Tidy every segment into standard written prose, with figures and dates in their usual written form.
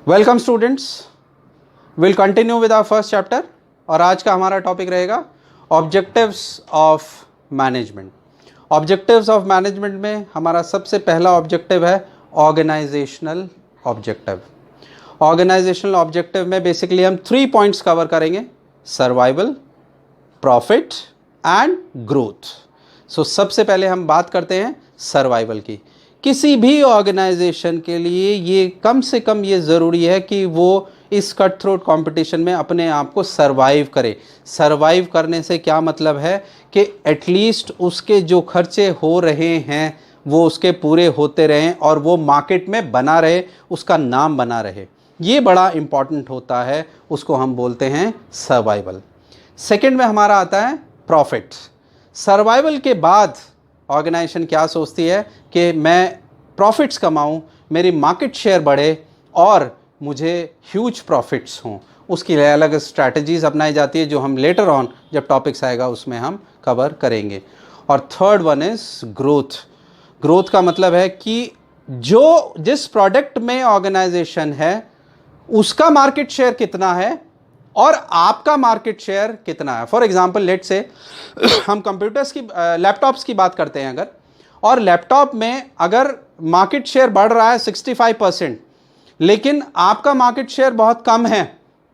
Welcome students, will continue with our first chapter. और आज का हमारा टॉपिक रहेगा objectives of management. Objectives of management में हमारा सबसे पहला ऑब्जेक्टिव है ऑर्गेनाइजेशनल ऑब्जेक्टिव। ऑर्गेनाइजेशनल ऑब्जेक्टिव में बेसिकली हम 3 पॉइंट्स कवर करेंगे: survival, profit and growth. So सबसे पहले हम बात करते हैं सर्वाइवल की। किसी भी ऑर्गेनाइजेशन के लिए ये कम से कम ये ज़रूरी है कि वो इस कट थ्रोट कंपटीशन में अपने आप को सरवाइव करे। सरवाइव करने से क्या मतलब है कि एटलीस्ट उसके जो खर्चे हो रहे हैं वो उसके पूरे होते रहें और वो मार्केट में बना रहे, उसका नाम बना रहे। ये बड़ा इम्पॉर्टेंट होता है, उसको हम बोलते हैं सर्वाइवल। सेकेंड में हमारा आता है प्रॉफिट। सर्वाइवल के बाद ऑर्गेनाइजेशन क्या सोचती है कि मैं प्रॉफिट्स कमाऊं, मेरी मार्केट शेयर बढ़े और मुझे ह्यूज प्रॉफिट्स हों। उसकी अलग स्ट्रैटेजीज अपनाई जाती है जो हम लेटर ऑन जब टॉपिक्स आएगा उसमें हम कवर करेंगे। और third one is growth. Growth का मतलब है कि जिस प्रोडक्ट में ऑर्गेनाइजेशन है उसका मार्केट शेयर कितना है और आपका मार्केट शेयर कितना है। फॉर एग्जाम्पल लेट से हम कंप्यूटर्स की लैपटॉप्स की बात करते हैं अगर, और लैपटॉप में अगर मार्केट शेयर बढ़ रहा है 65%, लेकिन आपका मार्केट शेयर बहुत कम है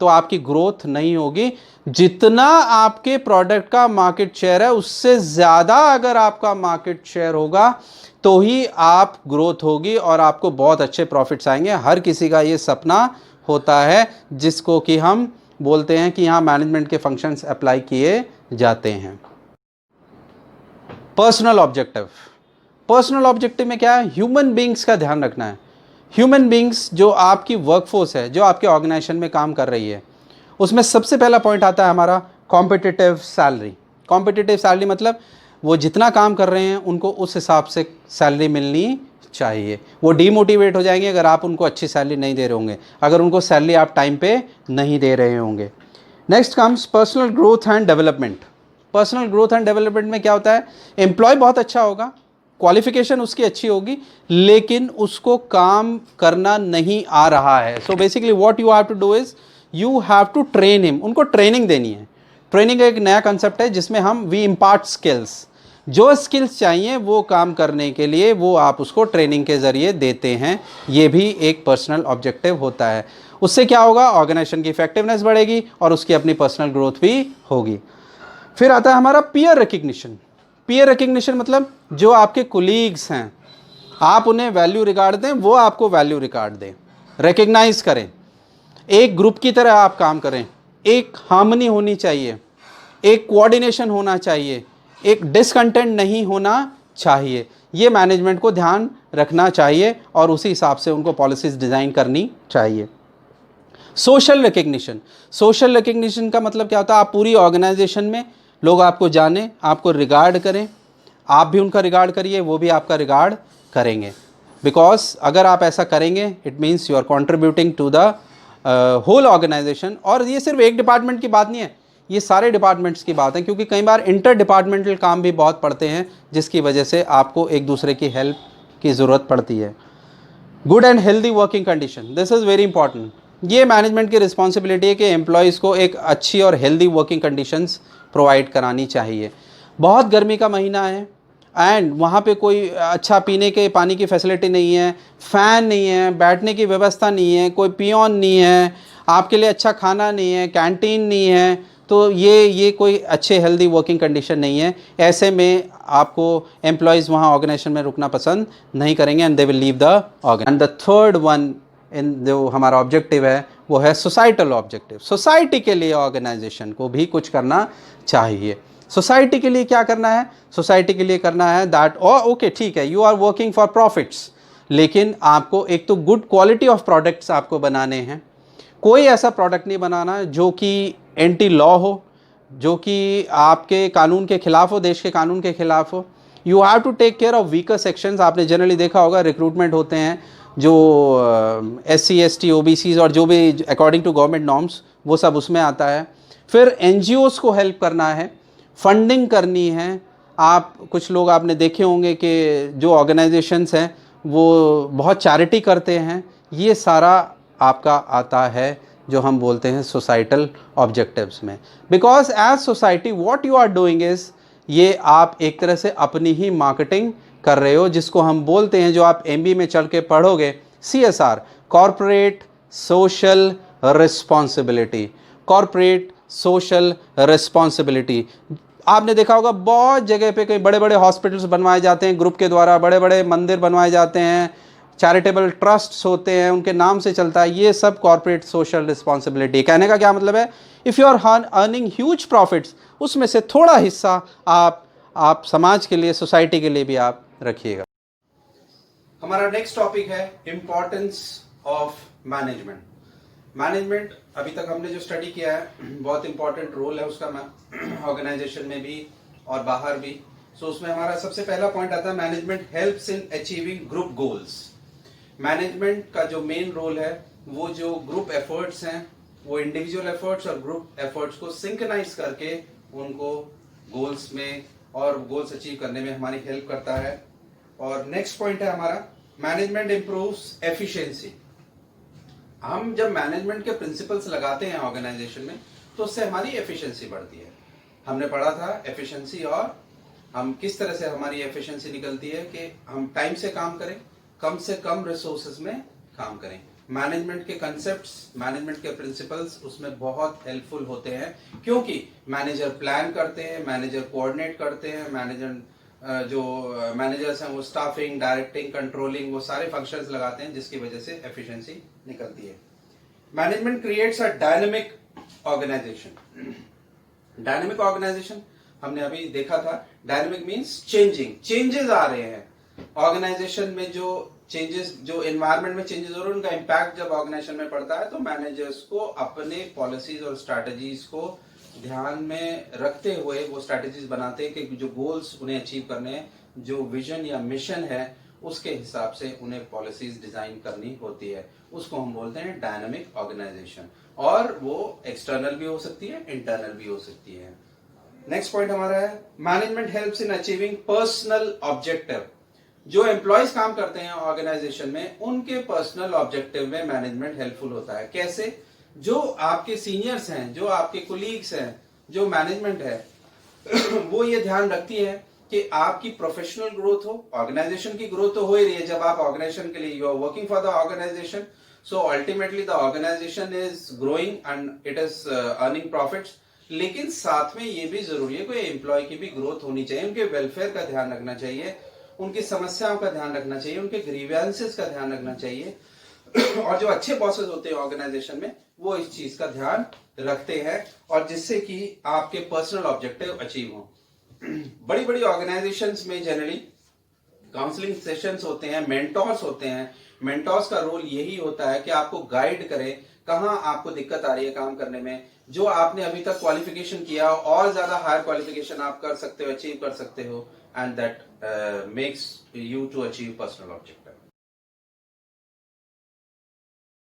तो आपकी ग्रोथ नहीं होगी। जितना आपके प्रोडक्ट का मार्केट शेयर है उससे ज़्यादा अगर आपका मार्केट शेयर होगा तो ही आप ग्रोथ होगी और आपको बहुत अच्छे प्रॉफिट्स आएंगे। हर किसी का ये सपना होता है जिसको कि हम बोलते हैं कि यहाँ मैनेजमेंट के फंक्शंस अप्लाई किए जाते हैं। Personal objective. पर्सनल ऑब्जेक्टिव में क्या है? ह्यूमन बींग्स का ध्यान रखना है। ह्यूमन बींग्स जो आपकी वर्कफोर्स है, जो आपके ऑर्गेनाइजेशन में काम कर रही है, उसमें सबसे पहला पॉइंट आता है हमारा कॉम्पिटिटिव सैलरी। कॉम्पिटिटिव सैलरी मतलब वो जितना काम कर रहे हैं उनको उस हिसाब से सैलरी मिलनी चाहिए। वो डीमोटिवेट हो जाएंगे अगर आप उनको अच्छी सैलरी नहीं दे रहे होंगे, अगर उनको सैलरी आप टाइम पे नहीं दे रहे होंगे। Next comes personal growth and development. Personal growth and development में क्या होता है? एम्प्लॉय बहुत अच्छा होगा, क्वालिफिकेशन उसकी अच्छी होगी, लेकिन उसको काम करना नहीं आ रहा है। So basically what you have to do is you have to train him. उनको ट्रेनिंग देनी है। ट्रेनिंग एक नया कंसेप्ट है जिसमें हम वी इम्पार्ट स्किल्स। जो स्किल्स चाहिए वो काम करने के लिए वो आप उसको ट्रेनिंग के ज़रिए देते हैं। ये भी एक पर्सनल ऑब्जेक्टिव होता है। उससे क्या होगा? ऑर्गेनाइजेशन की इफेक्टिवनेस बढ़ेगी और उसकी अपनी पर्सनल ग्रोथ भी होगी। फिर आता है हमारा पीयर रिकग्निशन। पीयर रिकग्निशन मतलब जो आपके कोलीग्स हैं आप उन्हें वैल्यू रिगार्ड दें, वो आपको वैल्यू रिगार्ड दें, रिकग्नाइज करें, एक ग्रुप की तरह आप काम करें। एक हार्मनी होनी चाहिए, एक कोऑर्डिनेशन होना चाहिए, एक डिसकंटेंट नहीं होना चाहिए। ये मैनेजमेंट को ध्यान रखना चाहिए और उसी हिसाब से उनको पॉलिसीज डिज़ाइन करनी चाहिए। Social recognition. सोशल रिकग्निशन का मतलब क्या होता है? आप पूरी ऑर्गेनाइजेशन में लोग आपको जाने, आपको रिगार्ड करें, आप भी उनका रिगार्ड करिए, वो भी आपका रिगार्ड करेंगे। बिकॉज अगर आप ऐसा करेंगे it means you are contributing to the whole organisation. और ये सिर्फ एक डिपार्टमेंट की बात नहीं है, ये सारे डिपार्टमेंट्स की बात है, क्योंकि कई बार इंटर डिपार्टमेंटल काम भी बहुत पड़ते हैं जिसकी वजह से आपको एक दूसरे की हेल्प की ज़रूरत पड़ती है। Good and healthy working condition, this is very important. ये मैनेजमेंट की रिस्पॉन्सिबिलिटी है कि एम्प्लॉयज़ को एक अच्छी और हेल्दी वर्किंग कंडीशंस प्रोवाइड करानी चाहिए। बहुत गर्मी का महीना है एंड वहाँ पे कोई अच्छा पीने के पानी की फैसिलिटी नहीं है, फ़ैन नहीं है, बैठने की व्यवस्था नहीं है, कोई पियोन नहीं है, आपके लिए अच्छा खाना नहीं है, कैंटीन नहीं है, तो ये कोई अच्छे हेल्दी वर्किंग कंडीशन नहीं है। ऐसे में आपको एम्प्लॉयज़ वहाँ ऑर्गेनाइजेशन में रुकना पसंद नहीं करेंगे and they will leave the organisation. And the third one in जो हमारा ऑब्जेक्टिव है वो है सोसाइटल ऑब्जेक्टिव। सोसाइटी के लिए ऑर्गेनाइजेशन को भी कुछ करना चाहिए। सोसाइटी के लिए क्या करना है? सोसाइटी के लिए करना है दैट ओके ठीक है, you are working for profits, लेकिन आपको एक तो गुड क्वालिटी ऑफ प्रोडक्ट्स आपको बनाने हैं। कोई ऐसा प्रोडक्ट नहीं बनाना जो कि एंटी लॉ हो, जो कि आपके कानून के खिलाफ हो, देश के कानून के खिलाफ हो। You have to take care of weaker sections. आपने जनरली देखा होगा रिक्रूटमेंट होते हैं जो SC ST OBCs और जो भी अकॉर्डिंग टू गवर्नमेंट नॉर्म्स वो सब उसमें आता है। फिर NGOs को हेल्प करना है, फंडिंग करनी है। आप कुछ लोग आपने देखे होंगे कि जो ऑर्गेनाइजेशंस हैं वो बहुत चैरिटी करते हैं। ये सारा आपका आता है जो हम बोलते हैं सोसाइटल ऑब्जेक्टिव्स में। Because as society what you are doing is, ये आप एक तरह से अपनी ही मार्केटिंग कर रहे हो, जिसको हम बोलते हैं, जो आप MBA में चल के पढ़ोगे, CSR, corporate social responsibility. Corporate social responsibility आपने देखा होगा बहुत जगह पे, कई बड़े बड़े हॉस्पिटल्स बनवाए जाते हैं ग्रुप के द्वारा, बड़े बड़े मंदिर बनवाए जाते हैं, चैरिटेबल ट्रस्ट्स होते हैं, उनके नाम से चलता है, ये सब कॉर्पोरेट सोशल रिस्पॉन्सिबिलिटी। कहने का क्या मतलब है, if you are earning huge profits, उसमें से थोड़ा हिस्सा आप समाज के लिए, सोसाइटी के लिए भी आप रखिएगा। हमारा नेक्स्ट टॉपिक है इंपॉर्टेंस ऑफ मैनेजमेंट। मैनेजमेंट अभी तक हमने जो स्टडी किया है, बहुत इंपॉर्टेंट रोल है उसका ऑर्गेनाइजेशन में भी और बाहर भी। सो उसमें हमारा सबसे पहला पॉइंट आता है, management helps in achieving group goals. Management का जो मेन रोल है, वो जो ग्रुप एफर्ट्स हैं, वो इंडिविजुअल एफर्ट्स और ग्रुप एफर्ट्स को सिंक्रोनाइज करके उनको गोल्स में और गोल्स अचीव करने में हमारी हेल्प करता है। और नेक्स्ट पॉइंट है हमारा, मैनेजमेंट इंप्रूव्स एफिशिएंसी। हम जब मैनेजमेंट के प्रिंसिपल्स लगाते हैं ऑर्गेनाइजेशन में, तो उससे हमारी एफिशिएंसी बढ़ती है। हमने पढ़ा था एफिशिएंसी, और हम किस तरह से हमारी एफिशिएंसी निकलती है कि हम टाइम से काम करें, कम से कम रिसोर्सेज में काम करें। मैनेजमेंट के कंसेप्ट्स, मैनेजमेंट के प्रिंसिपल्स उसमें बहुत हेल्पफुल होते हैं, क्योंकि मैनेजर प्लान करते हैं, मैनेजर कोऑर्डिनेट करते हैं, जो मैनेजर्स हैं वो स्टाफिंग, डायरेक्टिंग, कंट्रोलिंग, वो सारे फंक्शंस लगाते हैं, जिसकी वजह से एफिशिएंसी निकलती है। Management creates a dynamic organisation. Dynamic organisation हमने अभी देखा था, डायनेमिक मींस चेंजिंग, चेंजेस आ रहे हैं ऑर्गेनाइजेशन में, जो चेंजेस, जो एनवायरनमेंट में चेंजेस हो रहे हैं, उनका इम्पैक्ट जब ऑर्गेनाइजेशन में पड़ता है, तो मैनेजर्स को अपने पॉलिसीज और स्ट्रैटेजीज को ध्यान में रखते हुए वो स्ट्रैटेजीज बनाते हैं कि जो गोल्स उन्हें अचीव करने हैं, जो विजन या मिशन है, उसके हिसाब से उन्हें पॉलिसीज डिजाइन करनी होती है। उसको हम बोलते हैं डायनामिक ऑर्गेनाइजेशन, और वो एक्सटर्नल भी हो सकती है, इंटरनल भी हो सकती है। नेक्स्ट पॉइंट हमारा है, management helps in achieving personal objective. जो एम्प्लॉयज काम करते हैं ऑर्गेनाइजेशन में, उनके पर्सनल ऑब्जेक्टिव में मैनेजमेंट हेल्पफुल होता है। कैसे? जो आपके सीनियर्स हैं, जो आपके कोलीग्स हैं, जो मैनेजमेंट है वो ये ध्यान रखती है कि आपकी प्रोफेशनल ग्रोथ हो, ऑर्गेनाइजेशन की ग्रोथ तो हो ही रही है। जब आप ऑर्गेनाइजेशन के लिए, you are working for the organisation, so ultimately the organisation is growing and it is earning profits. लेकिन साथ में ये भी जरूरी है, कोई एम्प्लॉय की भी ग्रोथ होनी चाहिए, उनके वेलफेयर का ध्यान रखना चाहिए, उनकी समस्याओं का ध्यान रखना चाहिए, उनके ग्रीवेंसेस का ध्यान रखना चाहिए। और जो अच्छे बॉसेस होते हैं ऑर्गेनाइजेशन में, वो इस चीज का ध्यान रखते हैं, और जिससे कि आपके पर्सनल ऑब्जेक्टिव अचीव हो। बड़ी बड़ी ऑर्गेनाइजेशंस में जनरली काउंसलिंग सेशंस होते हैं, मेंटोर्स होते हैं। मेंटोर्स का रोल यही होता है कि आपको गाइड करे, कहां आपको दिक्कत आ रही है काम करने में, जो आपने अभी तक क्वालिफिकेशन किया हो, और ज्यादा हायर क्वालिफिकेशन आप कर सकते हो, अचीव कर सकते हो, and that makes you to achieve personal objective.